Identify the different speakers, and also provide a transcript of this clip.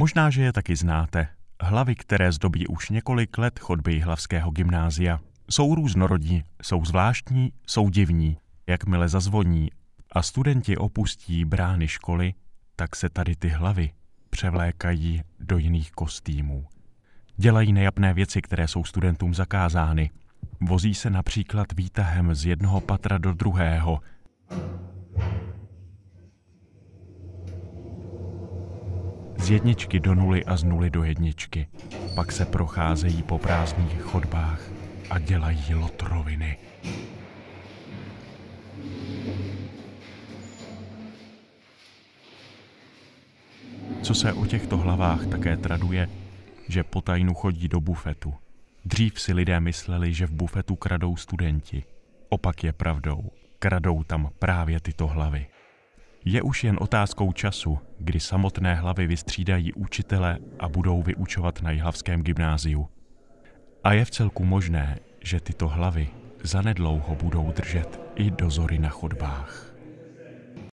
Speaker 1: Možná, že je taky znáte. Hlavy, které zdobí už několik let chodby Jihlavského gymnázia. Jsou různorodí, jsou zvláštní, jsou divní. Jakmile zazvoní a studenti opustí brány školy, tak se tady ty hlavy převlékají do jiných kostýmů. Dělají nejapné věci, které jsou studentům zakázány. Vozí se například výtahem z jednoho patra do druhého. Z jedničky do nuly a z nuly do jedničky. Pak se procházejí po prázdných chodbách a dělají lotroviny. Co se o těchto hlavách také traduje, že po tajnu chodí do bufetu. Dřív si lidé mysleli, že v bufetu kradou studenti. Opak je pravdou. Kradou tam právě tyto hlavy. Je už jen otázkou času, kdy samotné hlavy vystřídají učitele a budou vyučovat na Jihlavském gymnáziu. A je vcelku možné, že tyto hlavy zanedlouho budou držet i dozory na chodbách.